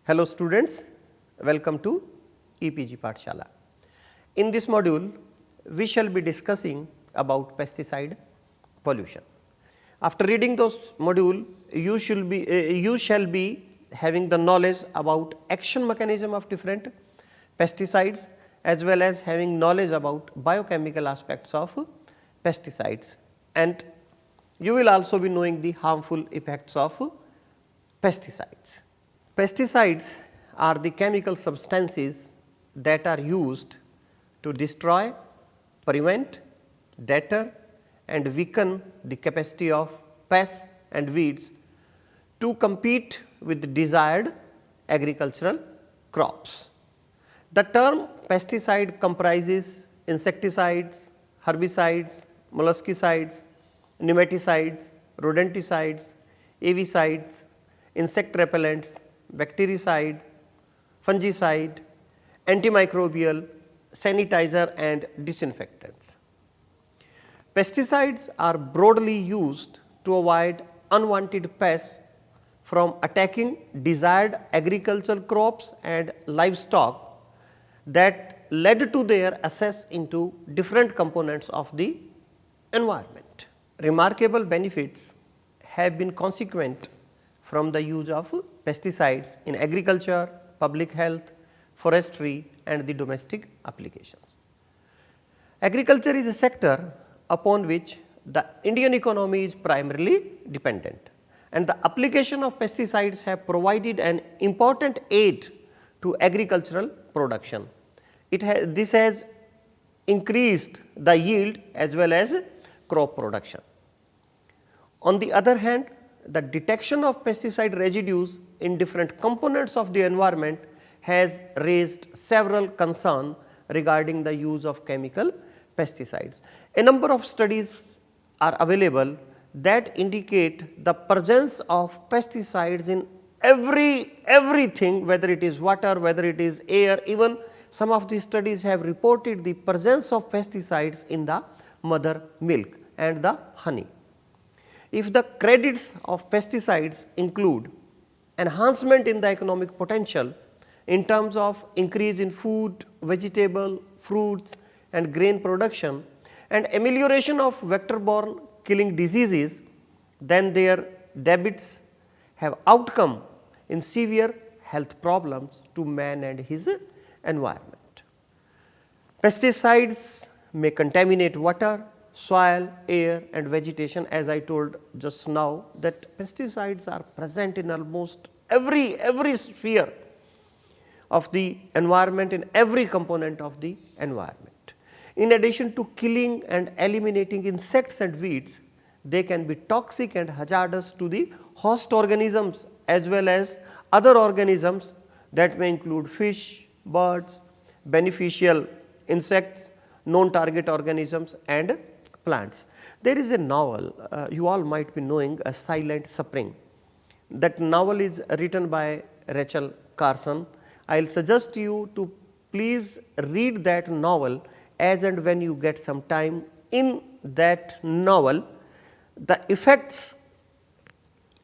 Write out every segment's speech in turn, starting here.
Hello students, welcome to EPG Pathshala. In this module, we shall be discussing about pesticide pollution. After reading those module, you shall be having the knowledge about action mechanism of different pesticides as well as having knowledge about biochemical aspects of pesticides, and you will also be knowing the harmful effects of pesticides. Pesticides are the chemical substances that are used to destroy, prevent, deter and weaken the capacity of pests and weeds to compete with the desired agricultural crops. The term pesticide comprises insecticides, herbicides, molluscicides, nematicides, rodenticides, avicides, insect repellents, bactericide, fungicide, antimicrobial, sanitizer and disinfectants. Pesticides are broadly used to avoid unwanted pests from attacking desired agricultural crops and livestock that led to their access into different components of the environment. Remarkable benefits have been consequent from the use of pesticides in agriculture, public health, forestry and the domestic applications. Agriculture is a sector upon which the Indian economy is primarily dependent, and the application of pesticides have provided an important aid to agricultural production. This has increased the yield as well as crop production. On the other hand, the detection of pesticide residues in different components of the environment has raised several concerns regarding the use of chemical pesticides. A number of studies are available that indicate the presence of pesticides in everything, whether it is water, whether it is air. Even some of these studies have reported the presence of pesticides in the mother milk and the honey. If the credits of pesticides include enhancement in the economic potential in terms of increase in food, vegetable, fruits and grain production and amelioration of vector-borne killing diseases, then their debits have outcome in severe health problems to man and his environment. Pesticides may contaminate water, soil, air and vegetation. As I told just now, that pesticides are present in almost every sphere of the environment, in every component of the environment. In addition to killing and eliminating insects and weeds, they can be toxic and hazardous to the host organisms as well as other organisms that may include fish, birds, beneficial insects, known target organisms and plants. There is a novel, you all might be knowing, A Silent Spring. That novel is written by Rachel Carson. I will suggest you to please read that novel as and when you get some time. In that novel, the effects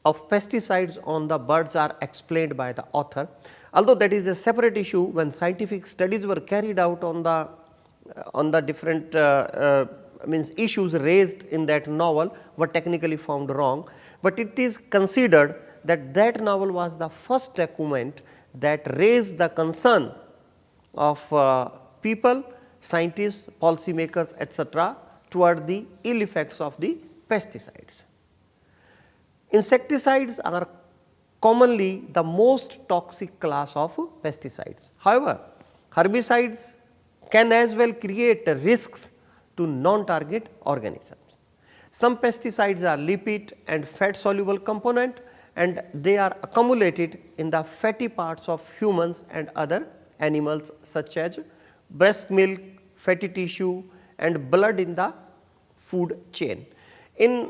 of pesticides on the birds are explained by the author. Although that is a separate issue, when scientific studies were carried out on the different issues raised in that novel were technically found wrong, but it is considered that that novel was the first document that raised the concern of people, scientists, policymakers, etc., toward the ill effects of the pesticides. Insecticides are commonly the most toxic class of pesticides. However, herbicides can as well create risks to non-target organisms. Some pesticides are lipid and fat soluble component, and they are accumulated in the fatty parts of humans and other animals such as breast milk, fatty tissue and blood in the food chain. In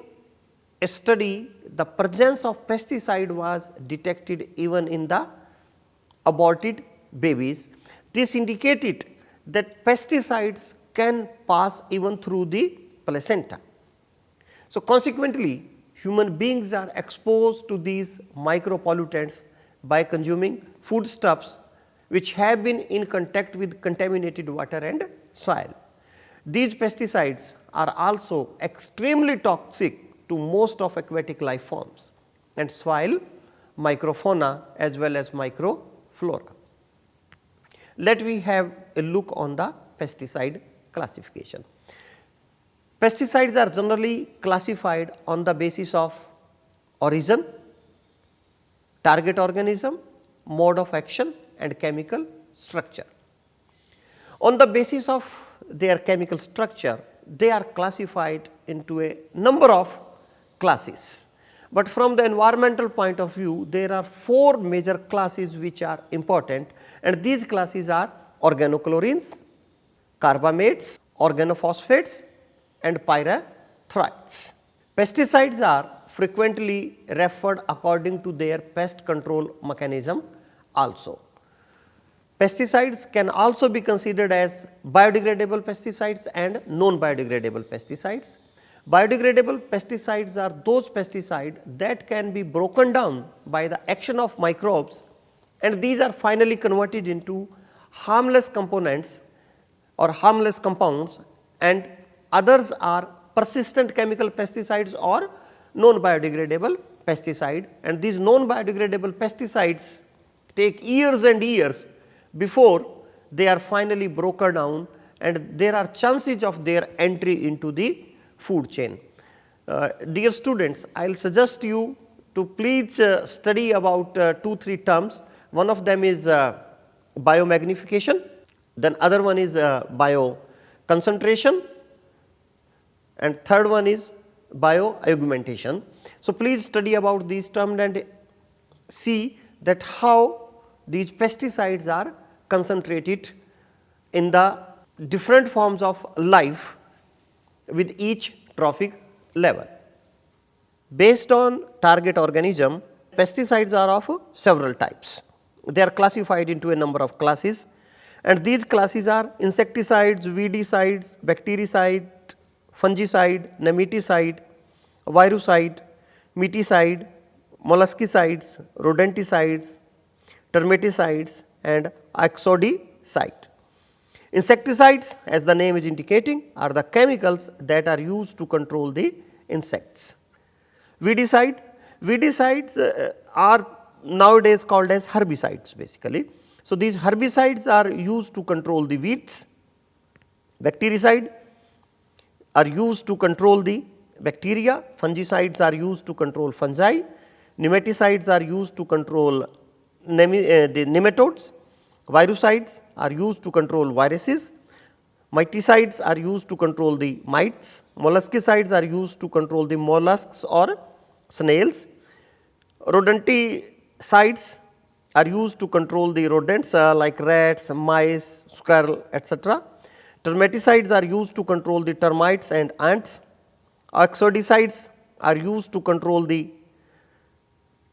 a study, the presence of pesticide was detected even in the aborted babies. This indicated that pesticides can pass even through the placenta. So, consequently, human beings are exposed to these micropollutants by consuming foodstuffs which have been in contact with contaminated water and soil. These pesticides are also extremely toxic to most of aquatic life forms and soil microfauna as well as microflora. Let we have a look on the pesticide classification. Pesticides are generally classified on the basis of origin, target organism, mode of action and chemical structure. On the basis of their chemical structure, they are classified into a number of classes. But from the environmental point of view, there are 4 major classes which are important, and these classes are organochlorines, carbamates, organophosphates and pyrethroids. Pesticides are frequently referred according to their pest control mechanism also. Pesticides can also be considered as biodegradable pesticides and non-biodegradable pesticides. Biodegradable pesticides are those pesticides that can be broken down by the action of microbes, and these are finally converted into harmless components or harmless compounds, and others are persistent chemical pesticides or non-biodegradable pesticide, and these non-biodegradable pesticides take years and years before they are finally broken down, and there are chances of their entry into the food chain. Dear students, I will suggest you to please study about 2-3 terms. One of them is biomagnification, then other one is bioconcentration, and third one is bioaugmentation. So, please study about these terms and see that how these pesticides are concentrated in the different forms of life with each trophic level. Based on target organism, pesticides are of several types. They are classified into a number of classes, and these classes are insecticides, weedicides, bactericide, fungicide, nematicide, virucide, miticide, molluscicides, rodenticides, termiticides and ixodicide. Insecticides, as the name is indicating, are the chemicals that are used to control the insects. Weedicides are nowadays called as herbicides basically. So, these herbicides are used to control the weeds. Bactericide are used to control the bacteria, fungicides are used to control fungi, nematicides are used to control the nematodes, virucides are used to control viruses, miticides are used to control the mites, molluscicides are used to control the mollusks or snails, rodenticides are used to control the rodents like rats, mice, squirrel, etc. Termiticides are used to control the termites and ants. Ixodicides are used to control the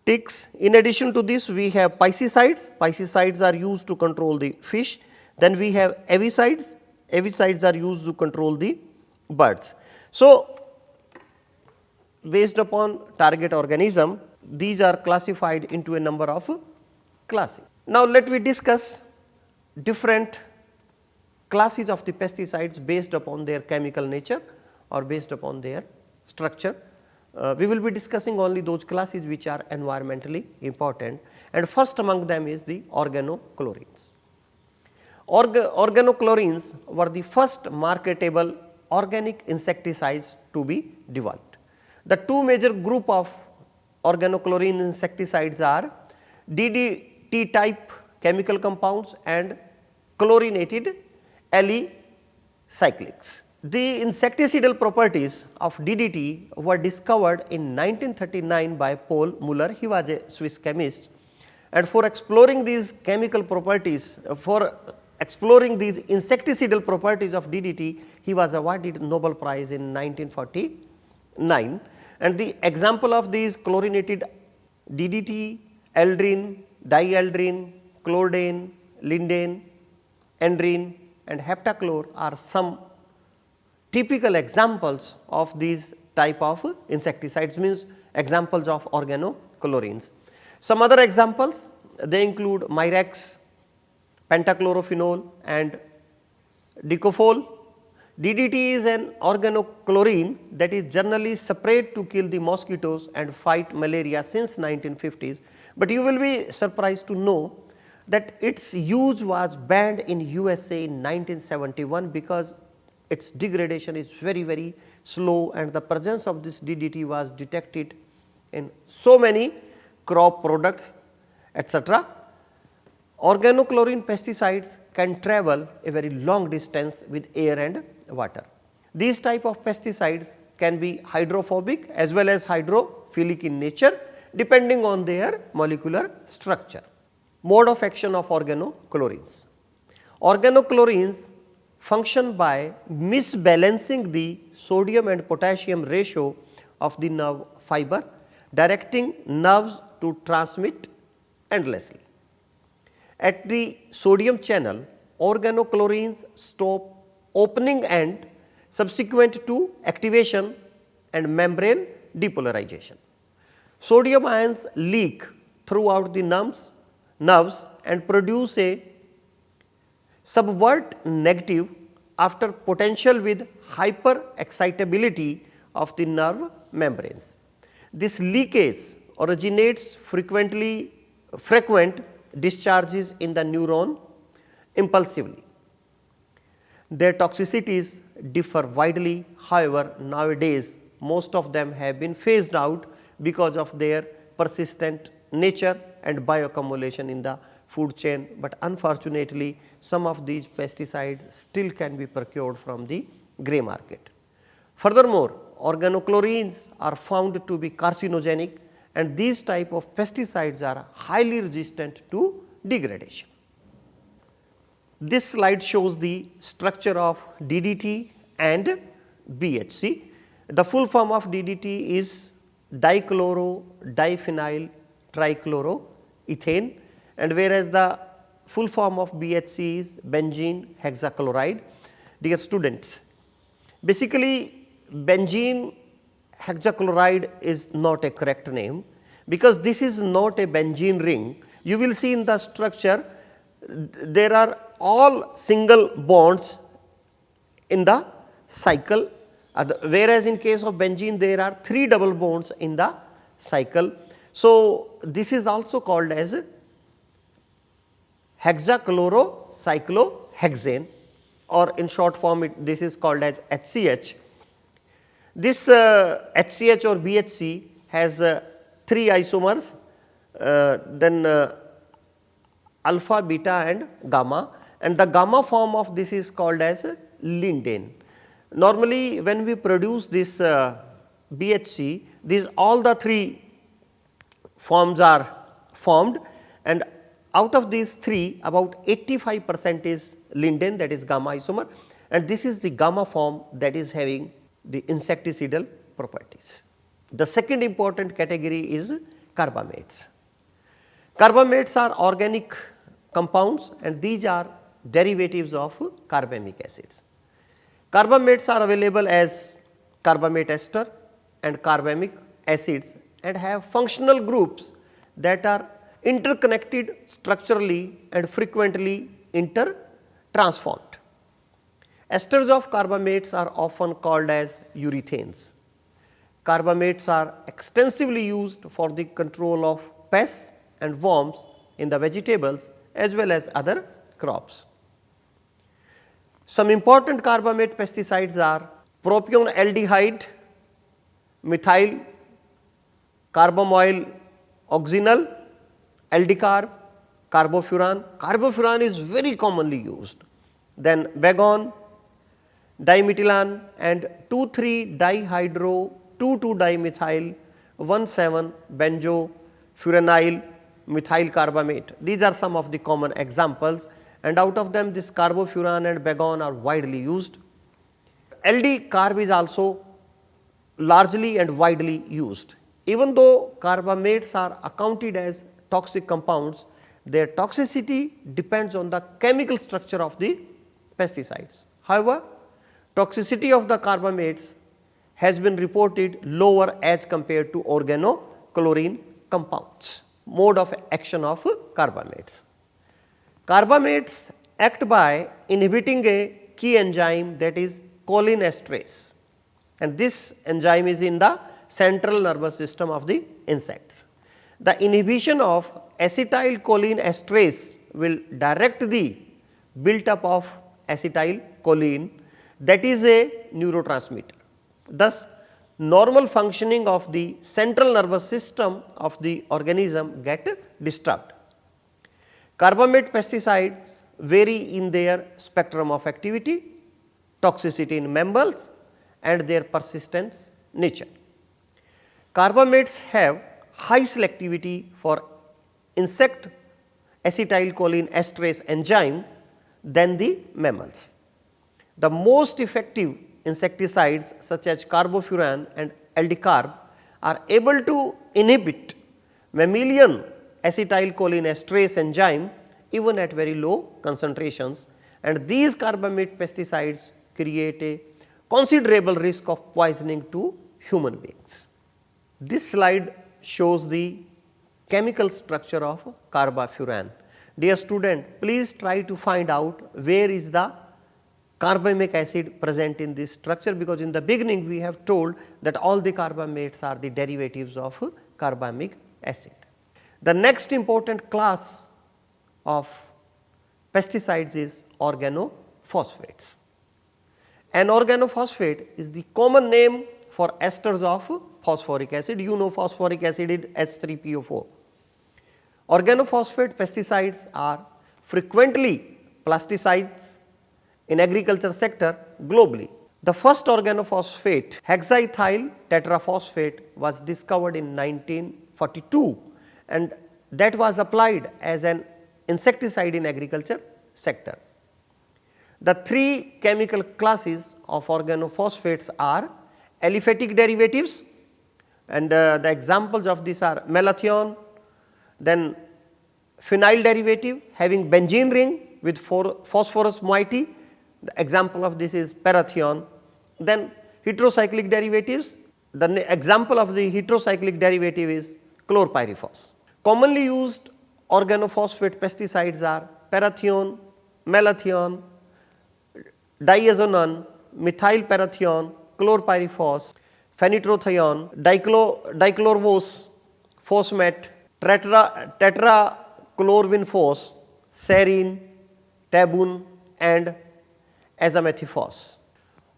ticks. In addition to this, we have pesticides. Pesticides are used to control the fish. Then we have avicides. Avicides are used to control the birds. So, based upon target organism, these are classified into a number of classes. Now, let me discuss different classes of the pesticides based upon their chemical nature or based upon their structure. We will be discussing only those classes which are environmentally important, and first among them is the organochlorines. Organochlorines were the first marketable organic insecticides to be developed. The two major group of organochlorine insecticides are DDT type chemical compounds and chlorinated alicyclics. The insecticidal properties of DDT were discovered in 1939 by Paul Muller. He was a Swiss chemist, and for exploring these chemical properties, for exploring these insecticidal properties of DDT, he was awarded Nobel Prize in 1949. And the example of these chlorinated DDT, aldrin, dialdrin, chlordane, lindane, endrine and heptachlor are some typical examples of these type of insecticides, means examples of organochlorines. Some other examples they include Mirex, pentachlorophenol and Decofol. DDT is an organochlorine that is generally sprayed to kill the mosquitoes and fight malaria since 1950s, but you will be surprised to know that its use was banned in USA in 1971 because its degradation is very slow and the presence of this DDT was detected in so many crop products, etc. Organochlorine pesticides can travel a very long distance with air and water. These type of pesticides can be hydrophobic as well as hydrophilic in nature depending on their molecular structure. Mode of action of organochlorines. Organochlorines function by misbalancing the sodium and potassium ratio of the nerve fiber, directing nerves to transmit endlessly. At the sodium channel, organochlorines stop opening and subsequent to activation and membrane depolarization. Sodium ions leak throughout the nerves and produce a subvert negative after potential with hyperexcitability of the nerve membranes. This leakage originates frequent discharges in the neuron impulsively. Their toxicities differ widely, however, nowadays most of them have been phased out because of their persistent nature and bioaccumulation in the food chain, but unfortunately some of these pesticides still can be procured from the grey market. Furthermore, organochlorines are found to be carcinogenic and these type of pesticides are highly resistant to degradation. This slide shows the structure of DDT and BHC. The full form of DDT is dichloro-diphenyl trichloroethane, and whereas the full form of BHC is benzene hexachloride. Dear students, basically benzene hexachloride is not a correct name because this is not a benzene ring. You will see in the structure there are all single bonds in the cycle, whereas in case of benzene there are 3 double bonds in the cycle. So, this is also called as hexachlorocyclohexane, or in short form this is called as HCH. This HCH or BHC has 3 isomers, then alpha, beta and gamma, and the gamma form of this is called as lindane. Normally when we produce this BHC, these all the 3 forms are formed, and out of these 3 about 85% is lindane, that is gamma isomer, and this is the gamma form that is having the insecticidal properties. The second important category is carbamates. Carbamates are organic compounds and these are derivatives of carbamic acids. Carbamates are available as carbamate ester and carbamic acids and have functional groups that are interconnected structurally and frequently intertransformed. Esters of carbamates are often called as urethanes. Carbamates are extensively used for the control of pests and worms in the vegetables as well as other crops. Some important carbamate pesticides are propione aldehyde, methyl carbamoyl oxynol, aldicarb, carbofuran. Carbofuran is very commonly used. Then Bagon, dimethylan and 2,3-dihydro-2,2-dimethyl 1,7-benzofuranil methyl carbamate. These are some of the common examples, and out of them this carbofuran and Bagon are widely used. Aldicarb is also largely and widely used. Even though carbamates are accounted as toxic compounds, their toxicity depends on the chemical structure of the pesticides. However, toxicity of the carbamates has been reported lower as compared to organochlorine compounds. Mode of action of carbamates. Carbamates act by inhibiting a key enzyme, that is cholinesterase, and this enzyme is in the central nervous system of the insects. The inhibition of acetylcholinesterase will direct the built up of acetylcholine, that is a neurotransmitter. Thus, normal functioning of the central nervous system of the organism get disturbed. Carbamate pesticides vary in their spectrum of activity, toxicity in mammals and their persistence nature. Carbamates have high selectivity for insect acetylcholinesterase enzyme than the mammals. The most effective insecticides such as carbofuran and aldicarb are able to inhibit mammalian acetylcholinesterase enzyme even at very low concentrations, and these carbamate pesticides create a considerable risk of poisoning to human beings. This slide shows the chemical structure of carbofuran. Dear student, please try to find out where is the carbamic acid present in this structure, because in the beginning we have told that all the carbamates are the derivatives of carbamic acid. The next important class of pesticides is organophosphates. An organophosphate is the common name for esters of phosphoric acid. You know phosphoric acid is H3PO4. Organophosphate pesticides are frequently plasticides in agriculture sector globally. The first organophosphate, hexaethyl tetraphosphate, was discovered in 1942 and that was applied as an insecticide in agriculture sector. The three chemical classes of organophosphates are aliphatic derivatives, and the examples of these are malathion, then phenyl derivative having benzene ring with phosphorus moiety, the example of this is parathion. Then heterocyclic derivatives, the example of the heterocyclic derivative is chlorpyrifos. Commonly used organophosphate pesticides are parathion, malathion, diazonon, methylparathion, chlorpyrifos, phenitrophthion, dichlorvos, fosmet, tetrachlorvinfos, serine, tabun and azamethifos.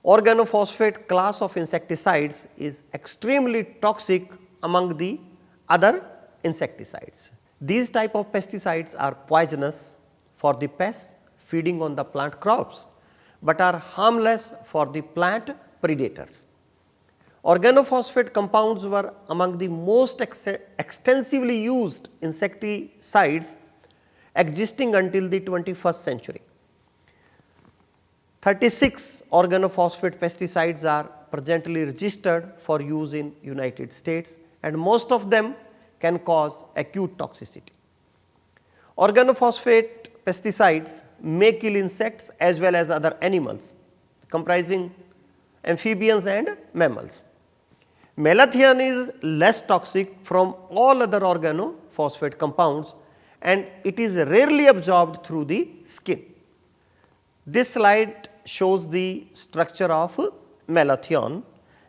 Organophosphate class of insecticides is extremely toxic among the other insecticides. These type of pesticides are poisonous for the pests feeding on the plant crops, but are harmless for the plant predators. Organophosphate compounds were among the most extensively used insecticides existing until the 21st century. 36 organophosphate pesticides are presently registered for use in United States, and most of them can cause acute toxicity. Organophosphate pesticides may kill insects as well as other animals comprising amphibians and mammals. Malathion is less toxic from all other organophosphate compounds and it is rarely absorbed through the skin. This slide shows the structure of malathion,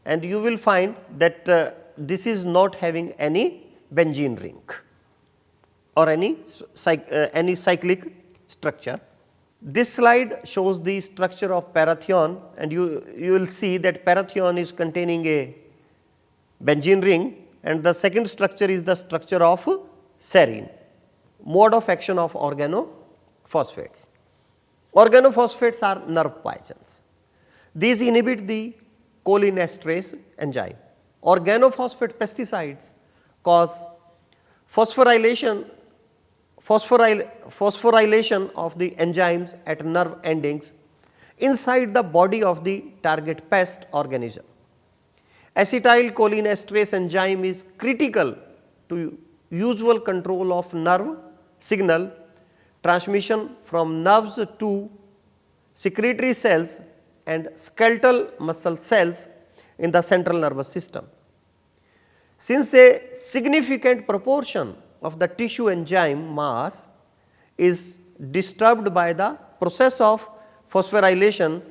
and you will find that this is not having any benzene ring or any cyclic structure. This slide shows the structure of parathion, and you will see that parathion is containing a benzene ring, and the second structure is the structure of serine. Mode of action of organophosphates. Organophosphates are nerve poisons. These inhibit the cholinesterase enzyme. Organophosphate pesticides cause phosphorylation of the enzymes at nerve endings inside the body of the target pest organism. Acetylcholinesterase enzyme is critical to usual control of nerve signal transmission from nerves to secretory cells and skeletal muscle cells in the central nervous system. Since a significant proportion of the tissue enzyme mass is disturbed by the process of phosphorylation.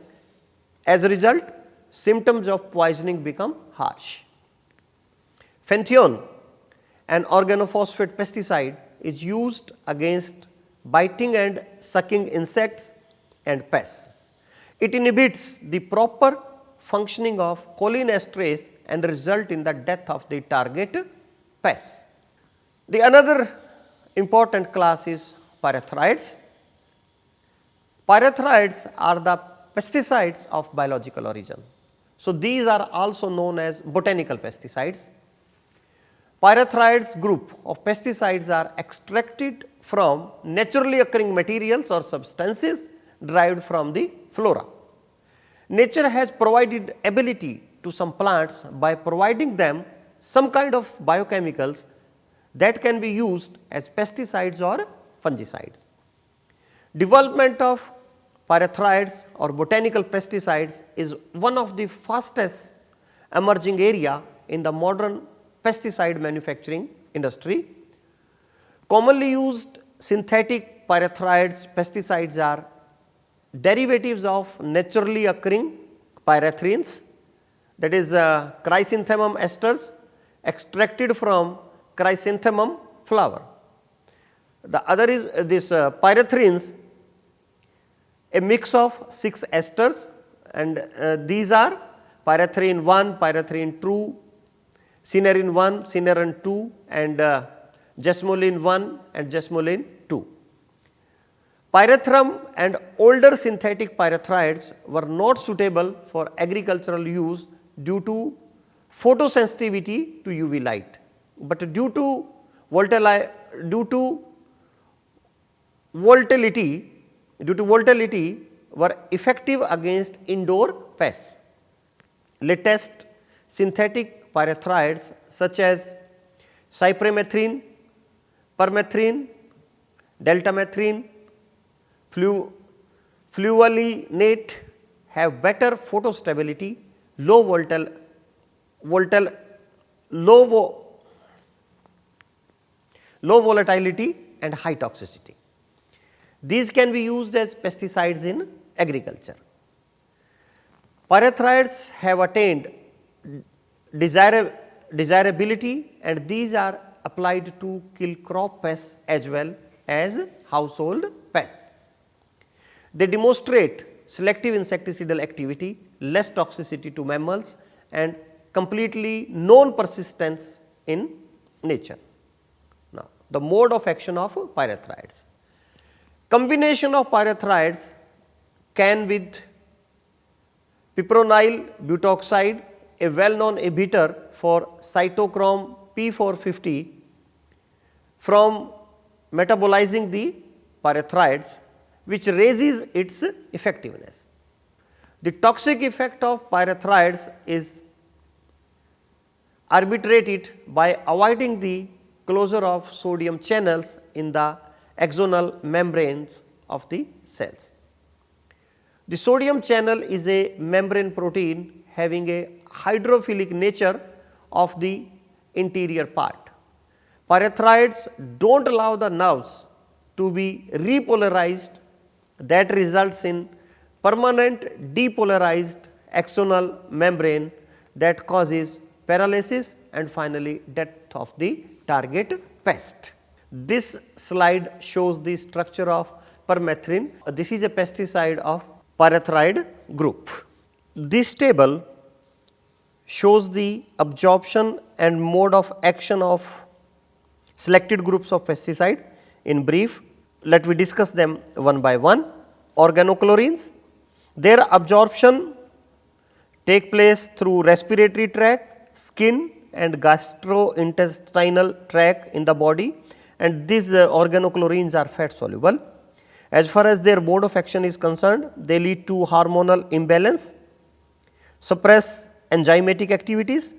As a result, symptoms of poisoning become harsh. Fenthion, an organophosphate pesticide, is used against biting and sucking insects and pests. It inhibits the proper functioning of cholinesterase and result in the death of the target pests. The another important class is pyrethroids. Pyrethroids are the pesticides of biological origin. So, these are also known as botanical pesticides. Pyrethroids group of pesticides are extracted from naturally occurring materials or substances derived from the flora. Nature has provided ability to some plants by providing them some kind of biochemicals that can be used as pesticides or fungicides. Development of pyrethroids or botanical pesticides is one of the fastest emerging area in the modern pesticide manufacturing industry. Commonly used synthetic pyrethroids pesticides are derivatives of naturally occurring pyrethrins, that is chrysanthemum esters extracted from chrysanthemum flower. The other is this pyrethrins, a mix of 6 esters, and these are pyrethrin 1, pyrethrin 2, cynerin 1, cynerin 2 and jasmolin 1 and jasmolin 2. Pyrethrum and older synthetic pyrethroids were not suitable for agricultural use due to photosensitivity to UV light, but due to volatility were effective against indoor pests. Latest synthetic pyrethroids such as cypermethrin, permethrin, deltamethrin, fluolinate have better photostability, low volatility and high toxicity. These can be used as pesticides in agriculture. Pyrethroids have attained desirability and these are applied to kill crop pests as well as household pests. They demonstrate selective insecticidal activity, less toxicity to mammals and completely non persistence in nature. Now, the mode of action of pyrethroids. Combination of pyrethroids can with piperonyl butoxide, a well known inhibitor for cytochrome P450, from metabolizing the pyrethroids, which raises its effectiveness. The toxic effect of pyrethroids is arbitrated by avoiding the closure of sodium channels in the axonal membranes of the cells. The sodium channel is a membrane protein having a hydrophilic nature of the interior part. Pyrethroids do not allow the nerves to be repolarized, that results in permanent depolarized axonal membrane that causes paralysis and finally death of the target pest. This slide shows the structure of permethrin. This is a pesticide of pyrethroid group. This table shows the absorption and mode of action of selected groups of pesticide. In brief, let me discuss them one by one. Organochlorines, their absorption take place through respiratory tract, skin and gastrointestinal tract in the body, and these organochlorines are fat soluble. As far as their mode of action is concerned, they lead to hormonal imbalance, suppress enzymatic activities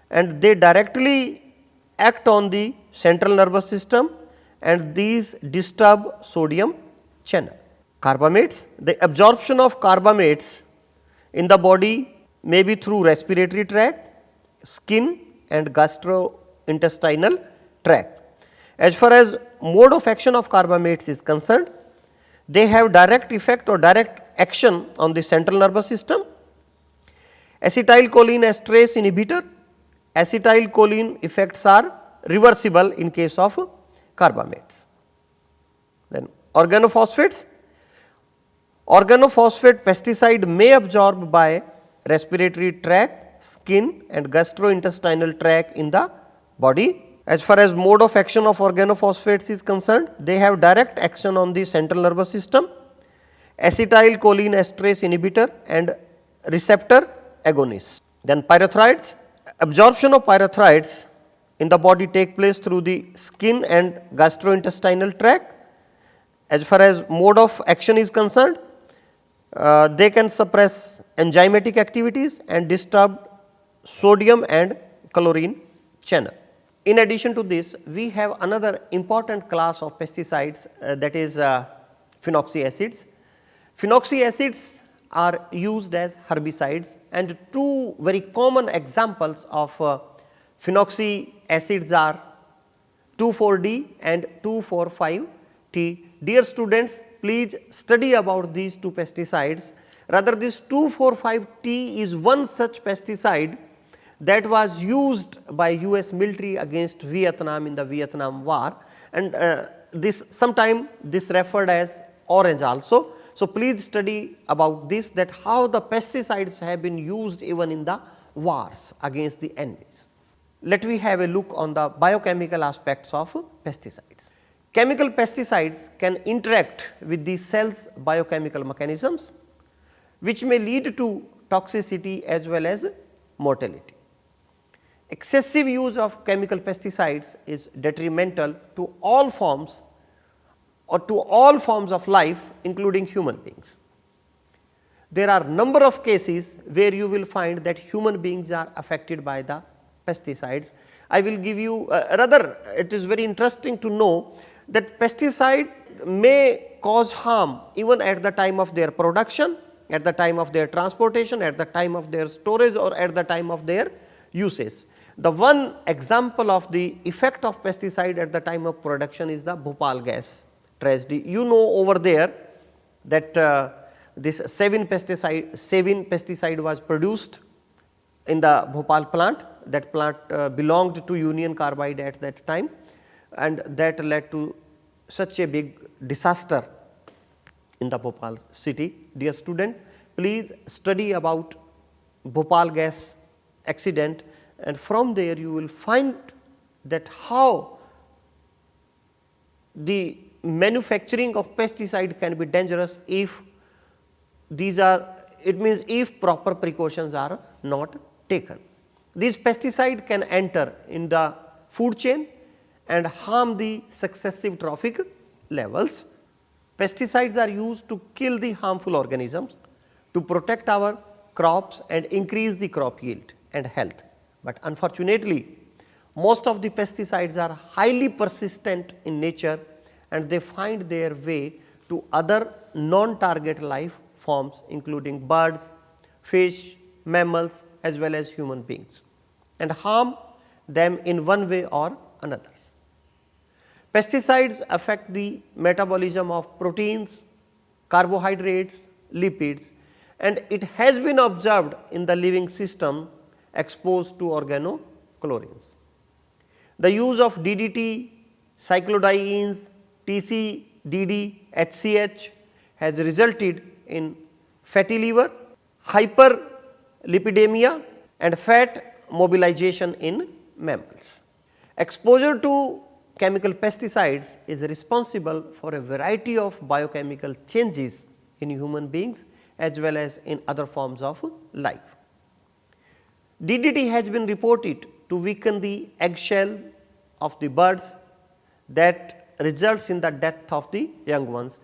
and they directly act on the central nervous system and these disturb sodium channel. Carbamates, the absorption of carbamates in the body may be through respiratory tract, skin and gastrointestinal tract. As far as mode of action of carbamates is concerned, they have direct effect or direct action on the central nervous system. Acetylcholine esterase inhibitor, acetylcholine effects are reversible in case of carbamates. Then organophosphates, organophosphate pesticide may absorb by respiratory tract, skin and gastrointestinal tract in the body. As far as mode of action of organophosphates is concerned, they have direct action on the central nervous system, acetylcholine esterase inhibitor and receptor agonist. Then pyrethroids, absorption of pyrethroids in the body take place through the skin and gastrointestinal tract. As far as mode of action is concerned, they can suppress enzymatic activities and disturb sodium and chlorine channel. In addition to this, we have another important class of pesticides, that is phenoxy acids. Phenoxy acids are used as herbicides, and two very common examples of phenoxy acids are 2,4-D and 2,4,5-T. Dear students, please study about these two pesticides. Rather, this 2,4,5-T is one such pesticide that was used by US military against Vietnam in the Vietnam War, and this sometime this referred as orange also. So, please study about this, that how the pesticides have been used even in the wars against the enemies. Let me have a look on the biochemical aspects of pesticides. Chemical pesticides can interact with the cell's biochemical mechanisms, which may lead to toxicity as well as mortality. Excessive use of chemical pesticides is detrimental to all forms of life, including human beings. There are number of cases where you will find that human beings are affected by the pesticides. I will give you rather, it is very interesting to know that pesticide may cause harm even at the time of their production, at the time of their transportation, at the time of their storage or at the time of their usage. The one example of the effect of pesticide at the time of production is the Bhopal gas tragedy. You know over there that this Sevin pesticide was produced in the Bhopal plant. That plant belonged to Union Carbide at that time, and that led to such a big disaster in the Bhopal city. Dear student, please study about Bhopal gas accident, and from there you will find that how the manufacturing of pesticide can be dangerous if these are, it means if proper precautions are not taken. These pesticide can enter in the food chain and harm the successive trophic levels. Pesticides are used to kill the harmful organisms, to protect our crops and increase the crop yield and health. But unfortunately, most of the pesticides are highly persistent in nature, and they find their way to other non-target life forms, including birds, fish, mammals as well as human beings, and harm them in one way or another. Pesticides affect the metabolism of proteins, carbohydrates, lipids, and it has been observed in the living system exposed to organochlorines. The use of DDT, cyclodienes, TCDD, HCH has resulted in fatty liver, hyperlipidemia and fat mobilization in mammals. Exposure to chemical pesticides is responsible for a variety of biochemical changes in human beings as well as in other forms of life. DDT has been reported to weaken the eggshell of the birds, that results in the death of the young ones.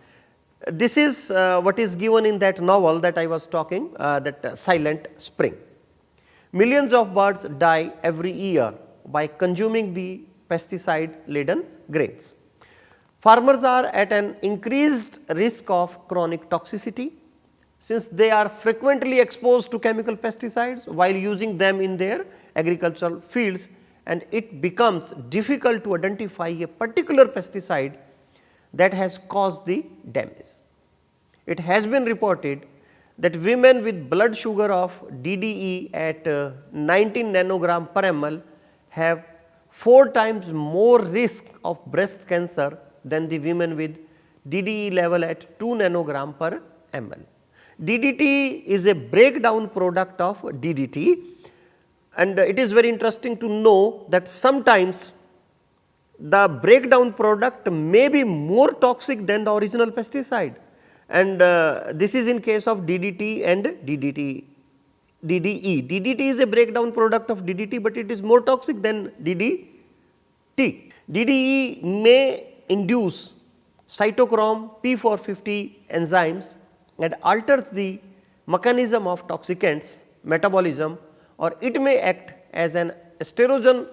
This is what is given in that novel that I was talking, that Silent Spring. Millions of birds die every year by consuming the pesticide laden grains. Farmers are at an increased risk of chronic toxicity, since they are frequently exposed to chemical pesticides while using them in their agricultural fields, and it becomes difficult to identify a particular pesticide that has caused the damage. It has been reported that women with blood sugar of DDE at 19 nanogram per ml have 4 times more risk of breast cancer than the women with DDE level at 2 nanogram per ml. DDT is a breakdown product of DDT, and it is very interesting to know that sometimes the breakdown product may be more toxic than the original pesticide, and this is in case of DDT and DDE. DDT is a breakdown product of DDT, but it is more toxic than DDT. DDE may induce cytochrome P450 enzymes and alters the mechanism of toxicants metabolism, or it may act as an estrogen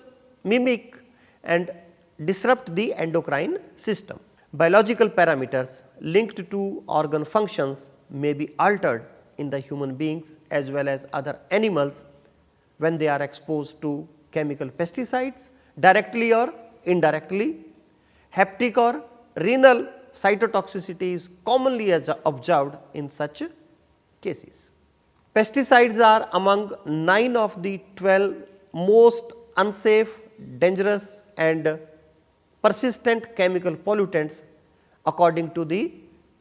mimic and disrupt the endocrine system. Biological parameters linked to organ functions may be altered in the human beings as well as other animals when they are exposed to chemical pesticides directly or indirectly. Hepatic or renal cytotoxicity is commonly observed in such cases. Pesticides are among 9 of the 12 most unsafe, dangerous and persistent chemical pollutants according to the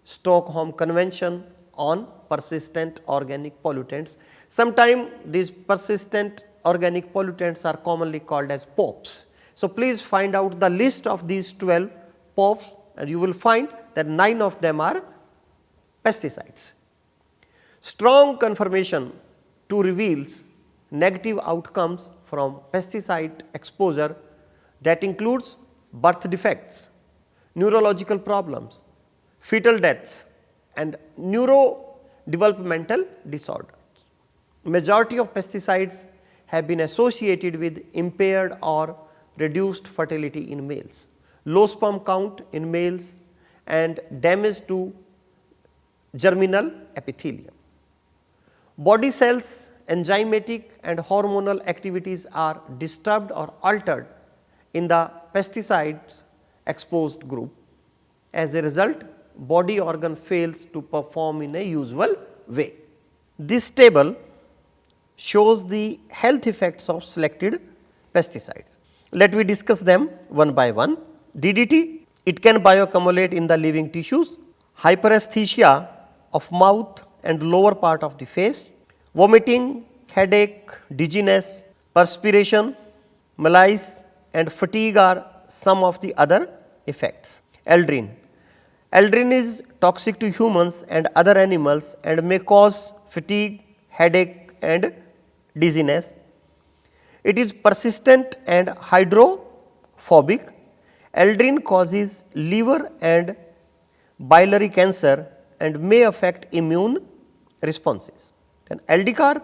Stockholm Convention on Persistent Organic Pollutants. Sometimes these persistent organic pollutants are commonly called as POPs. So, please find out the list of these 12 POPs and you will find that 9 of them are pesticides. Strong confirmation to reveals negative outcomes from pesticide exposure that includes birth defects, neurological problems, fetal deaths and neurodevelopmental disorders. Majority of pesticides have been associated with impaired or reduced fertility in males, low sperm count in males and damage to germinal epithelium. Body cells, enzymatic and hormonal activities are disturbed or altered in the pesticides exposed group. As a result, body organ fails to perform in a usual way. This table shows the health effects of selected pesticides. Let me discuss them one by one. DDT, it can bioaccumulate in the living tissues, hyperesthesia of mouth and lower part of the face, vomiting, headache, dizziness, perspiration, malaise and fatigue are some of the other effects. Aldrin. Aldrin is toxic to humans and other animals and may cause fatigue, headache and dizziness. It is persistent and hydrophobic. Aldrin causes liver and biliary cancer and may affect immune responses. Then aldicarb.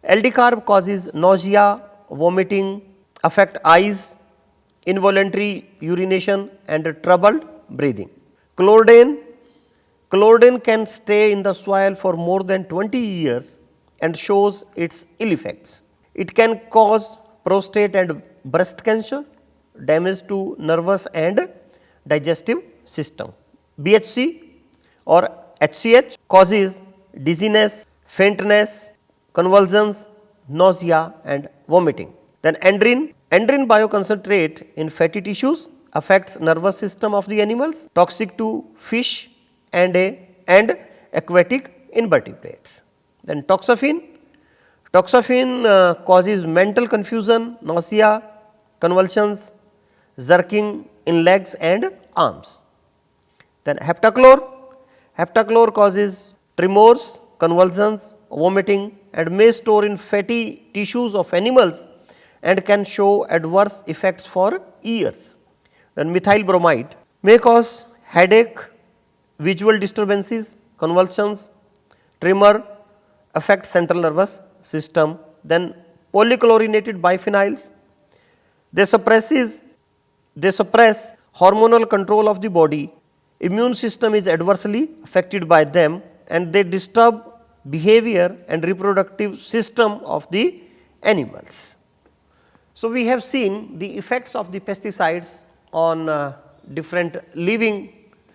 Aldicarb causes nausea, vomiting, affect eyes, involuntary urination and troubled breathing. Chlordane. Chlordane can stay in the soil for more than 20 years and shows its ill effects. It can cause prostate and breast cancer, damage to nervous and digestive system. BHC or HCH causes dizziness, faintness, convulsions, nausea and vomiting. Then andrin. Andrin bioconcentrate in fatty tissues, affects nervous system of the animals, toxic to fish and aquatic invertebrates. Then toxaphene. Toxaphene causes mental confusion, nausea, convulsions, jerking in legs and arms. Then heptachlor. Heptachlor causes tremors, convulsions, vomiting and may store in fatty tissues of animals and can show adverse effects for years. Then methyl bromide may cause headache, visual disturbances, convulsions, tremor, affect central nervous system. Then polychlorinated biphenyls, they suppress hormonal control of the body, immune system is adversely affected by them and they disturb behavior and reproductive system of the animals. So, we have seen the effects of the pesticides on different living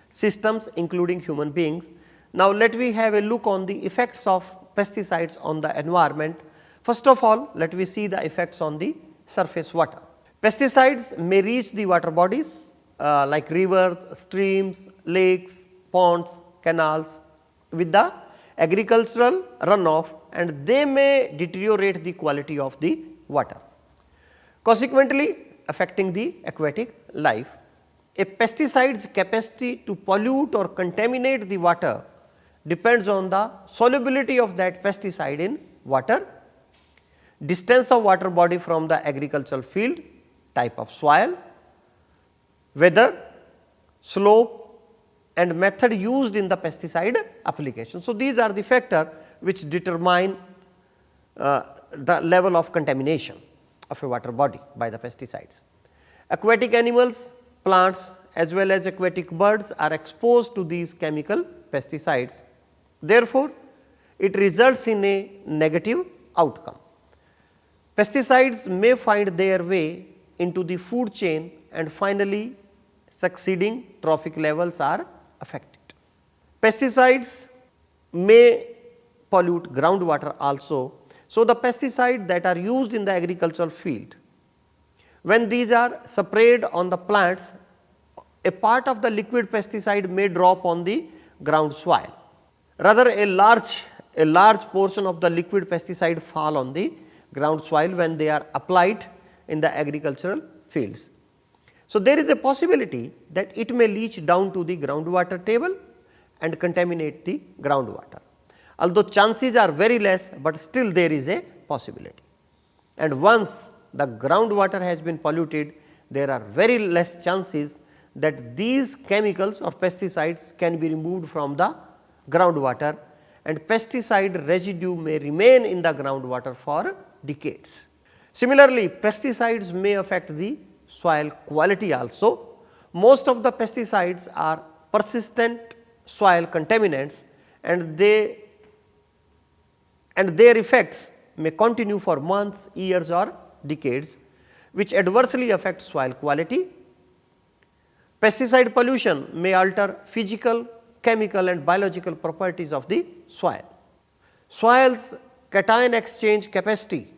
systems including human beings. Now, let me have a look on the effects of pesticides on the environment. First of all, let me see the effects on the surface water. Pesticides may reach the water bodies like rivers, streams, lakes, ponds, canals with the agricultural runoff, and they may deteriorate the quality of the water, consequently affecting the aquatic life. A pesticide's capacity to pollute or contaminate the water depends on the solubility of that pesticide in water, distance of water body from the agricultural field, type of soil, weather, slope, and method used in the pesticide application. So, these are the factors which determine the level of contamination of a water body by the pesticides. Aquatic animals, plants as well as aquatic birds are exposed to these chemical pesticides. Therefore, it results in a negative outcome. Pesticides may find their way into the food chain and finally succeeding trophic levels are affected. Pesticides may pollute groundwater also. So, the pesticides that are used in the agricultural field, when these are sprayed on the plants, a part of the liquid pesticide may drop on the ground soil. Rather, a large portion of the liquid pesticide fall on the ground soil when they are applied in the agricultural fields. So, there is a possibility that it may leach down to the groundwater table and contaminate the groundwater. Although chances are very less, but still there is a possibility. And once the groundwater has been polluted, there are very less chances that these chemicals or pesticides can be removed from the groundwater, and pesticide residue may remain in the groundwater for decades. Similarly, pesticides may affect the soil quality also. Most of the pesticides are persistent soil contaminants, and their effects may continue for months, years or decades, which adversely affect soil quality. Pesticide pollution may alter physical, chemical and biological properties of the soil. Soil's cation exchange capacity,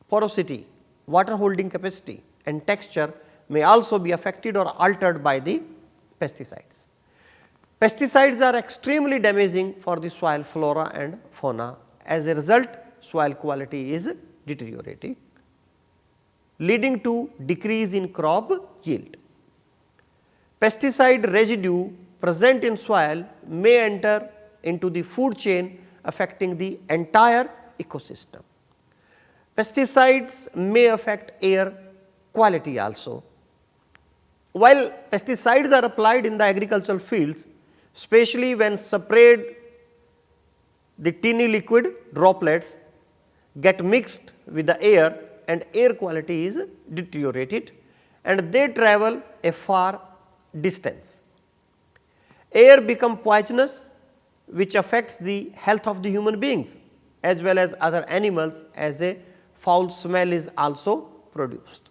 porosity, water holding capacity and texture may also be affected or altered by the pesticides. Pesticides are extremely damaging for the soil flora and fauna. As a result, soil quality is deteriorating, leading to decrease in crop yield. Pesticide residue present in soil may enter into the food chain, affecting the entire ecosystem. Pesticides may affect air quality also. While pesticides are applied in the agricultural fields, especially when sprayed, the tiny liquid droplets get mixed with the air and air quality is deteriorated, and they travel a far distance. Air become poisonous, which affects the health of the human beings as well as other animals, as a foul smell is also produced.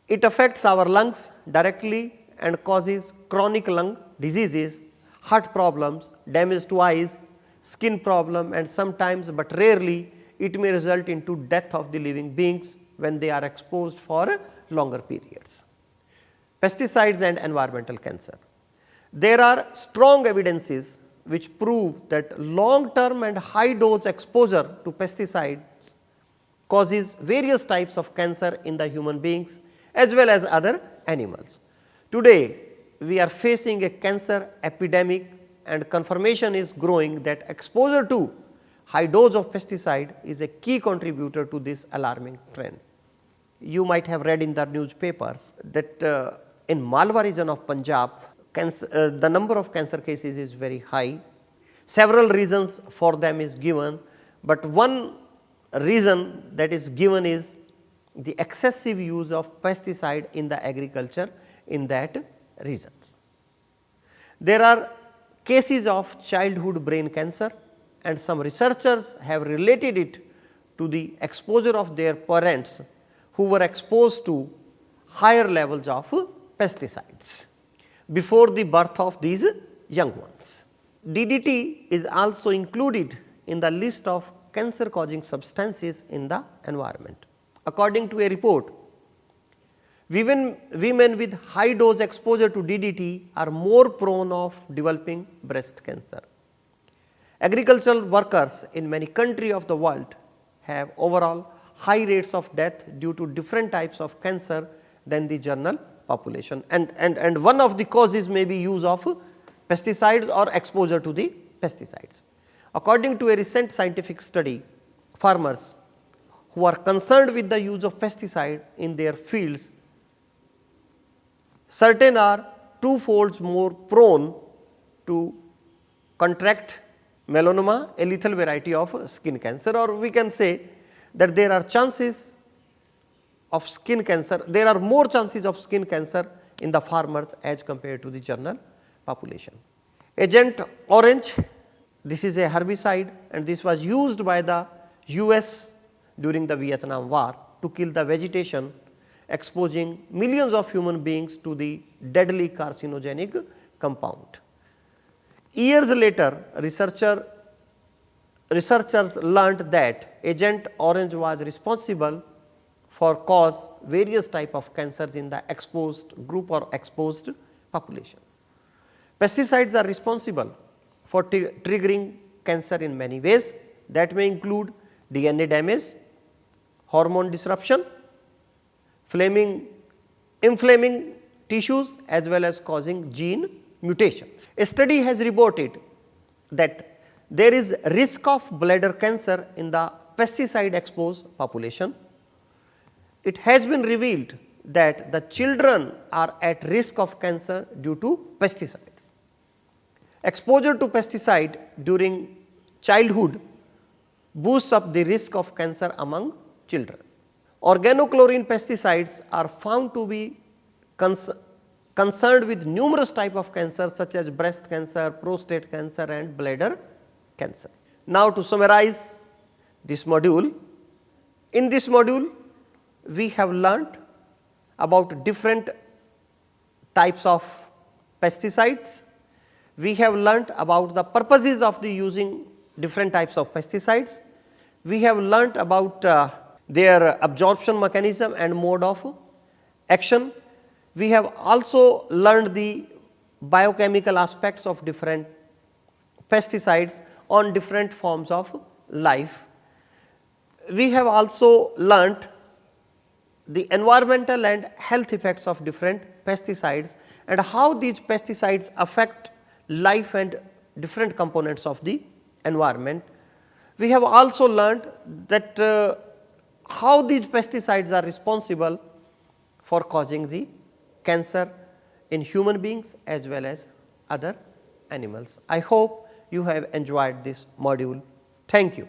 It affects our lungs directly and causes chronic lung diseases, heart problems, damage to eyes, skin problem, and sometimes but rarely it may result into death of the living beings when they are exposed for longer periods. Pesticides and environmental cancer. There are strong evidences which prove that long term and high dose exposure to pesticides causes various types of cancer in the human beings as well as other animals. Today, we are facing a cancer epidemic, and confirmation is growing that exposure to high dose of pesticide is a key contributor to this alarming trend. You might have read in the newspapers that in Malwa region of Punjab, the number of cancer cases is very high. Several reasons for them is given, but one reason that is given is the excessive use of pesticide in the agriculture in that regions. There are cases of childhood brain cancer, and some researchers have related it to the exposure of their parents who were exposed to higher levels of pesticides before the birth of these young ones. DDT is also included in the list of cancer causing substances in the environment. According to a report, women with high dose exposure to DDT are more prone of developing breast cancer. Agricultural workers in many countries of the world have overall high rates of death due to different types of cancer than the general population, and one of the causes may be use of pesticides or exposure to the pesticides. According to a recent scientific study, farmers who are concerned with the use of pesticide in their fields, certain are twofold more prone to contract melanoma, a lethal variety of skin cancer, or we can say that there are chances of skin cancer, there are more chances of skin cancer in the farmers as compared to the general population. Agent Orange, this is a herbicide and this was used by the US during the Vietnam War to kill the vegetation, exposing millions of human beings to the deadly carcinogenic compound. Years later, researchers learned that Agent Orange was responsible for cause various type of cancers in the exposed group or exposed population. Pesticides are responsible for triggering cancer in many ways that may include DNA damage, hormone disruption, inflaming tissues as well as causing gene mutations. A study has reported that there is risk of bladder cancer in the pesticide exposed population. It has been revealed that the children are at risk of cancer due to pesticides. Exposure to pesticide during childhood boosts up the risk of cancer among children. Organochlorine pesticides are found to be concerned with numerous types of cancers such as breast cancer, prostate cancer and bladder cancer. Now, to summarize this module, in this module we have learnt about different types of pesticides. We have learnt about the purposes of the using different types of pesticides. We have learnt about their absorption mechanism and mode of action. We have also learned the biochemical aspects of different pesticides on different forms of life. We have also learnt the environmental and health effects of different pesticides and how these pesticides affect life and different components of the environment. We have also learnt that how these pesticides are responsible for causing the cancer in human beings as well as other animals. I hope you have enjoyed this module. Thank you.